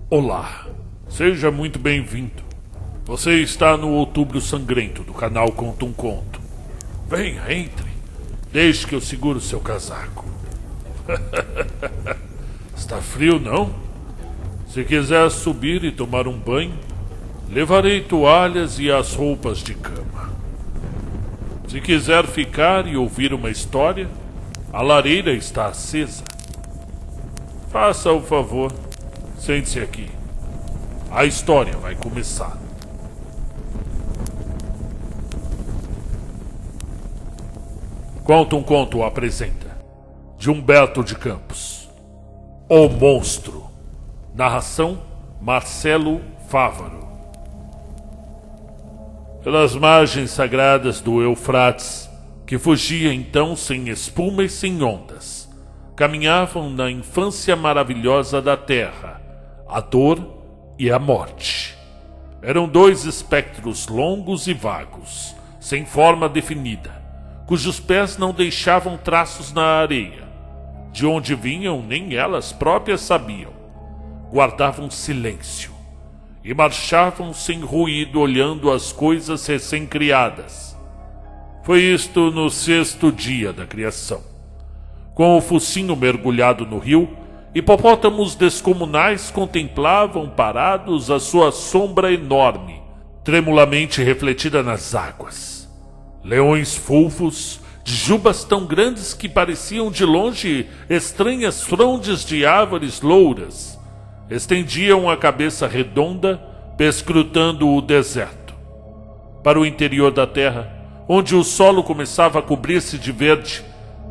Olá, seja muito bem-vindo. Você está no Outubro Sangrento do canal Conta um Conto. Venha, entre. Deixe que eu seguro seu casaco. Está frio, não? Se quiser subir e tomar um banho, levarei toalhas e as roupas de cama. Se quiser ficar e ouvir uma história, a lareira está acesa. Faça o favor, sente-se aqui. A história vai começar. Conta um Conto apresenta de Humberto de Campos O Monstro. Narração Marcelo Fávaro. Pelas margens sagradas do Eufrates, que fugia então sem espuma e sem ondas, caminhavam na infância maravilhosa da terra, a dor e a morte. Eram dois espectros longos e vagos, sem forma definida, cujos pés não deixavam traços na areia. De onde vinham nem elas próprias sabiam. Guardavam silêncio e marchavam sem ruído, olhando as coisas recém-criadas. Foi isto no 6º dia da criação. Com o focinho mergulhado no rio, hipopótamos descomunais contemplavam parados a sua sombra enorme, tremulamente refletida nas águas. Leões fulvos, de jubas tão grandes que pareciam de longe estranhas frondes de árvores louras, estendiam a cabeça redonda, perscrutando o deserto. Para o interior da terra, onde o solo começava a cobrir-se de verde,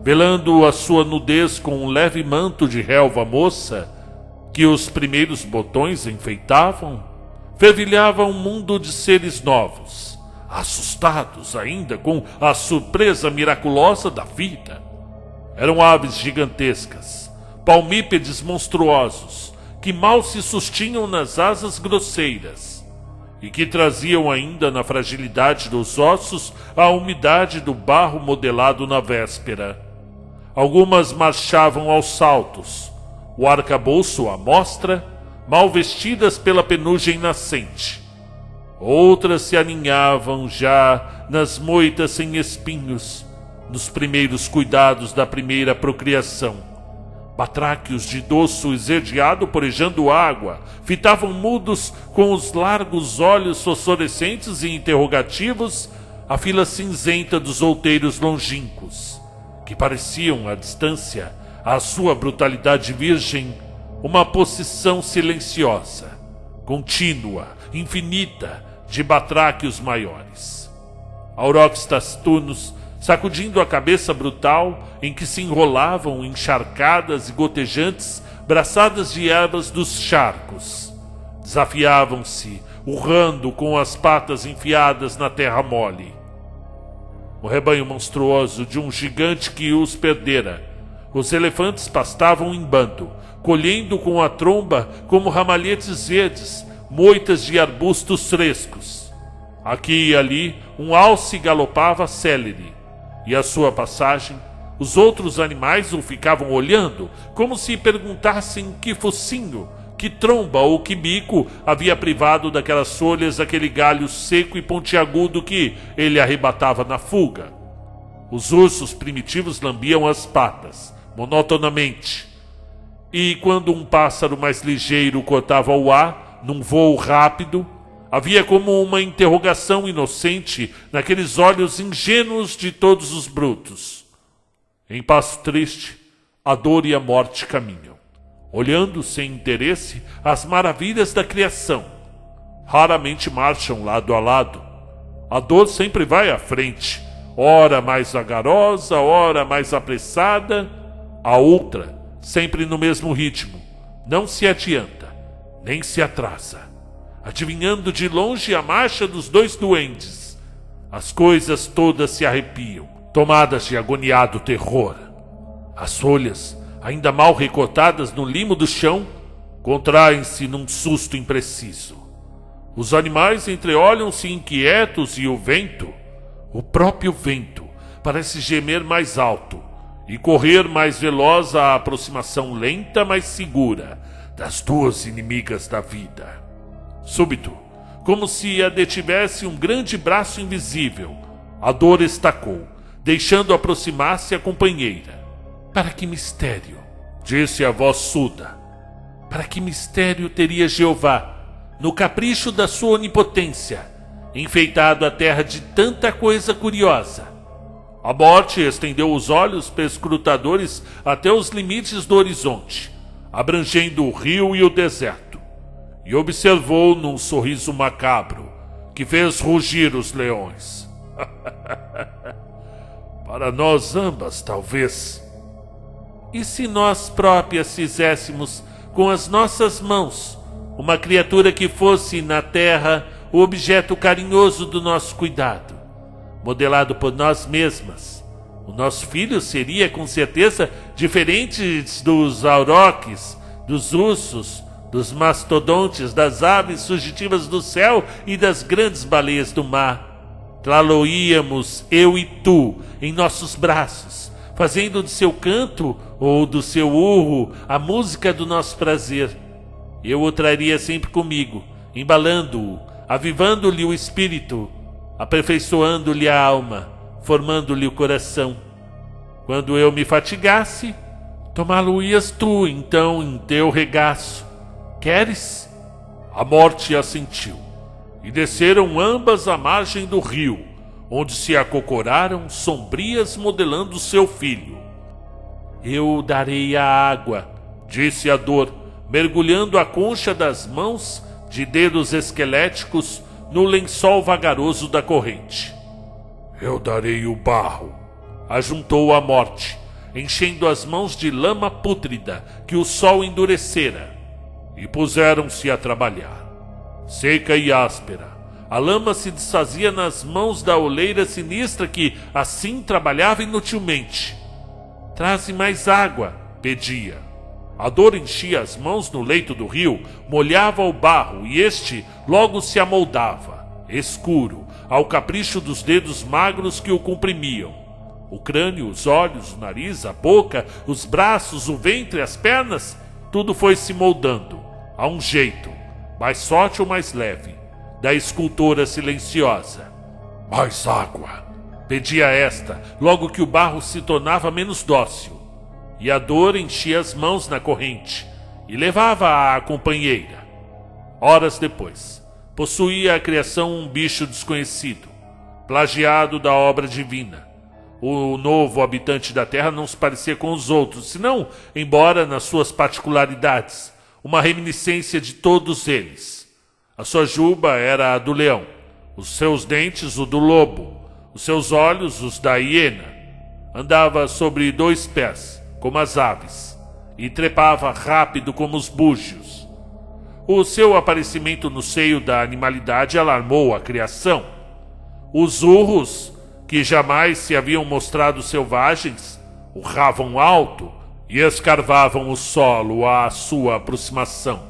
velando a sua nudez com um leve manto de relva moça que os primeiros botões enfeitavam, fervilhava um mundo de seres novos, assustados ainda com a surpresa miraculosa da vida. Eram aves gigantescas, palmípedes monstruosos, que mal se sustinham nas asas grosseiras e que traziam ainda na fragilidade dos ossos a umidade do barro modelado na véspera. Algumas marchavam aos saltos, o arcabouço à mostra, mal vestidas pela penugem nascente. Outras se aninhavam já nas moitas sem espinhos, nos primeiros cuidados da primeira procriação. Batráquios de dorso esverdeado porejando água fitavam mudos com os largos olhos fosforescentes e interrogativos a fila cinzenta dos outeiros longínquos, que pareciam, à distância, à sua brutalidade virgem, uma possessão silenciosa, contínua, infinita, de batráquios maiores. Aurochs taciturnos, sacudindo a cabeça brutal em que se enrolavam encharcadas e gotejantes braçadas de ervas dos charcos, desafiavam-se, urrando com as patas enfiadas na terra mole. O rebanho monstruoso de um gigante que os perdera, os elefantes pastavam em bando, colhendo com a tromba como ramalhetes verdes moitas de arbustos frescos. Aqui e ali um alce galopava célere, e à sua passagem os outros animais o ficavam olhando, como se perguntassem que focinho, que tromba ou que bico havia privado daquelas folhas aquele galho seco e pontiagudo que ele arrebatava na fuga. Os ursos primitivos lambiam as patas, monotonamente, e quando um pássaro mais ligeiro cortava o ar, num vôo rápido, havia como uma interrogação inocente naqueles olhos ingênuos de todos os brutos. Em passo triste, a dor e a morte caminham, olhando sem interesse as maravilhas da criação. Raramente marcham lado a lado. A dor sempre vai à frente, ora mais vagarosa, ora mais apressada. A outra, sempre no mesmo ritmo, não se adianta, nem se atrasa, adivinhando de longe a marcha dos dois duendes. As coisas todas se arrepiam, tomadas de agoniado terror. As folhas, ainda mal recortadas no limo do chão, contraem-se num susto impreciso. Os animais entreolham-se inquietos e o vento, o próprio vento, parece gemer mais alto e correr mais veloz à aproximação lenta, mas segura, das duas inimigas da vida. Súbito, como se a detivesse um grande braço invisível, a dor estacou, deixando aproximar-se a companheira. Para que mistério? Disse a voz surda. Para que mistério teria Jeová, no capricho da sua onipotência, enfeitado a terra de tanta coisa curiosa? A morte estendeu os olhos perscrutadores até os limites do horizonte, abrangendo o rio e o deserto, e observou num sorriso macabro que fez rugir os leões. Para nós ambas, talvez. E se nós próprias fizéssemos com as nossas mãos uma criatura que fosse na terra o objeto carinhoso do nosso cuidado, modelado por nós mesmas? O nosso filho seria com certeza diferente dos auroques, dos ursos, dos mastodontes, das aves fugitivas do céu e das grandes baleias do mar. Traloíamos eu e tu em nossos braços, fazendo de seu canto ou do seu urro a música do nosso prazer. Eu o traria sempre comigo, embalando-o, avivando-lhe o espírito, aperfeiçoando-lhe a alma, formando-lhe o coração. Quando eu me fatigasse, tomá-lo-ias tu, então, em teu regaço. Queres? A morte assentiu, e desceram ambas à margem do rio, onde se acocoraram sombrias modelando seu filho. Eu darei a água, disse a dor, mergulhando a concha das mãos de dedos esqueléticos no lençol vagaroso da corrente. Eu darei o barro, ajuntou a morte, enchendo as mãos de lama pútrida que o sol endurecera, e puseram-se a trabalhar. Seca e áspera, a lama se desfazia nas mãos da oleira sinistra que assim trabalhava inutilmente. Traze mais água, pedia. A dor enchia as mãos no leito do rio, molhava o barro e este logo se amoldava, escuro, ao capricho dos dedos magros que o comprimiam. O crânio, os olhos, o nariz, a boca, os braços, o ventre, as pernas, tudo foi se moldando, a um jeito, mais forte ou mais leve, da escultora silenciosa. Mais água, pedia esta, logo que o barro se tornava menos dócil, e a dor enchia as mãos na corrente, e levava-a à companheira. Horas depois, possuía a criação um bicho desconhecido, plagiado da obra divina. O novo habitante da terra não se parecia com os outros, senão, embora nas suas particularidades, uma reminiscência de todos eles. A sua juba era a do leão, os seus dentes o do lobo, os seus olhos os da hiena. Andava sobre 2 pés, como as aves, e trepava rápido como os búzios. O seu aparecimento no seio da animalidade alarmou a criação. Os urros, que jamais se haviam mostrado selvagens, urravam alto e escarvavam o solo à sua aproximação.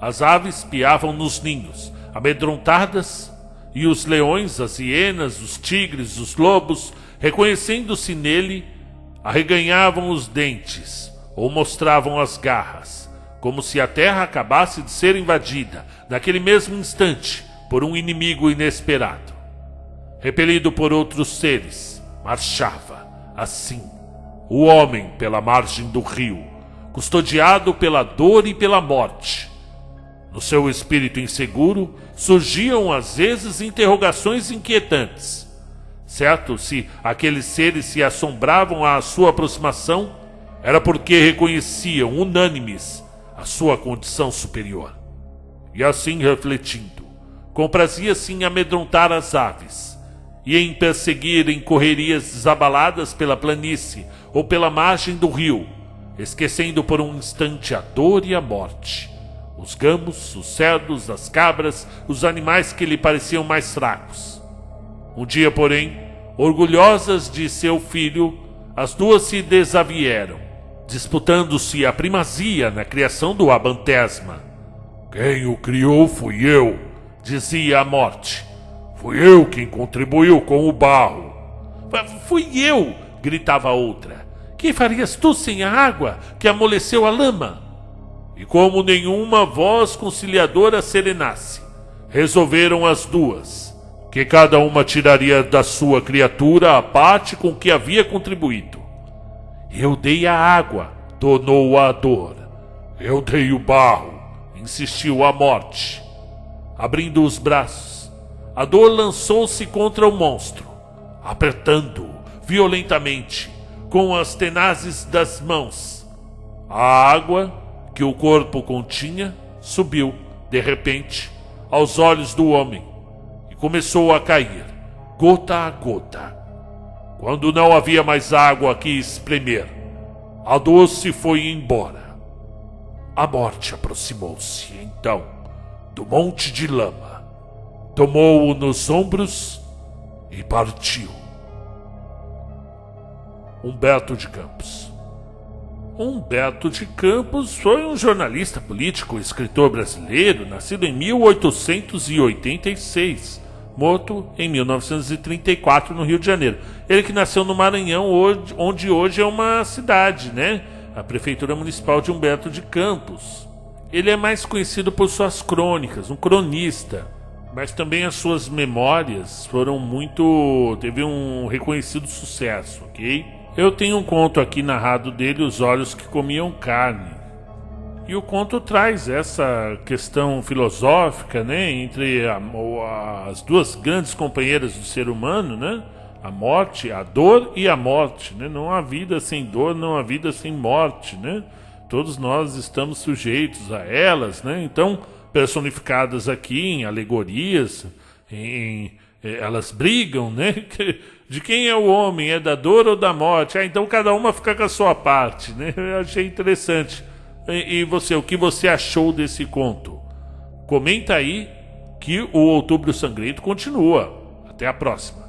As aves piavam nos ninhos, amedrontadas, e os leões, as hienas, os tigres, os lobos, reconhecendo-se nele, arreganhavam os dentes ou mostravam as garras, como se a terra acabasse de ser invadida, naquele mesmo instante, por um inimigo inesperado. Repelido por outros seres, marchava, assim, o homem pela margem do rio, custodiado pela dor e pela morte. No seu espírito inseguro surgiam às vezes interrogações inquietantes. Certo, se aqueles seres se assombravam à sua aproximação, era porque reconheciam unânimes a sua condição superior. E assim refletindo, comprazia-se em amedrontar as aves, e em perseguir em correrias desabaladas pela planície ou pela margem do rio, esquecendo por um instante a dor e a morte, os gamos, os cerdos, as cabras, os animais que lhe pareciam mais fracos. Um dia, porém, orgulhosas de seu filho, as duas se desavieram, disputando-se a primazia na criação do Abantesma. Quem o criou fui eu, dizia a morte. Fui eu quem contribuiu com o barro. Fui eu, gritava a outra. Que farias tu sem a água que amoleceu a lama? E como nenhuma voz conciliadora serenasse, resolveram as duas que cada uma tiraria da sua criatura a parte com que havia contribuído. Eu dei a água, donou a dor. Eu dei o barro, insistiu a morte. Abrindo os braços, a dor lançou-se contra o monstro, apertando-o violentamente com as tenazes das mãos. A água que o corpo continha subiu, de repente, aos olhos do homem e começou a cair, gota a gota. Quando não havia mais água que espremer, a dor se foi embora. A morte aproximou-se, então, do monte de lama, tomou-o nos ombros e partiu. Humberto de Campos. Humberto de Campos foi um jornalista político e escritor brasileiro, nascido em 1886, morto em 1934 no Rio de Janeiro. Ele que nasceu no Maranhão, onde hoje é uma cidade, né? A Prefeitura Municipal de Humberto de Campos. Ele é mais conhecido por suas crônicas, um cronista, mas também as suas memórias teve um reconhecido sucesso, ok? Eu tenho um conto aqui narrado dele, Os Olhos que Comiam Carne. E o conto traz essa questão filosófica, né, entre as duas grandes companheiras do ser humano, né? A morte, a dor e a morte, né? Não há vida sem dor, não há vida sem morte, né? Todos nós estamos sujeitos a elas, né? Então, personificadas aqui em alegorias, elas brigam, né? De quem é o homem? É da dor ou da morte? Então cada uma fica com a sua parte, né? Eu achei interessante. E você, o que você achou desse conto? Comenta aí que o Outubro Sangrento continua. Até a próxima.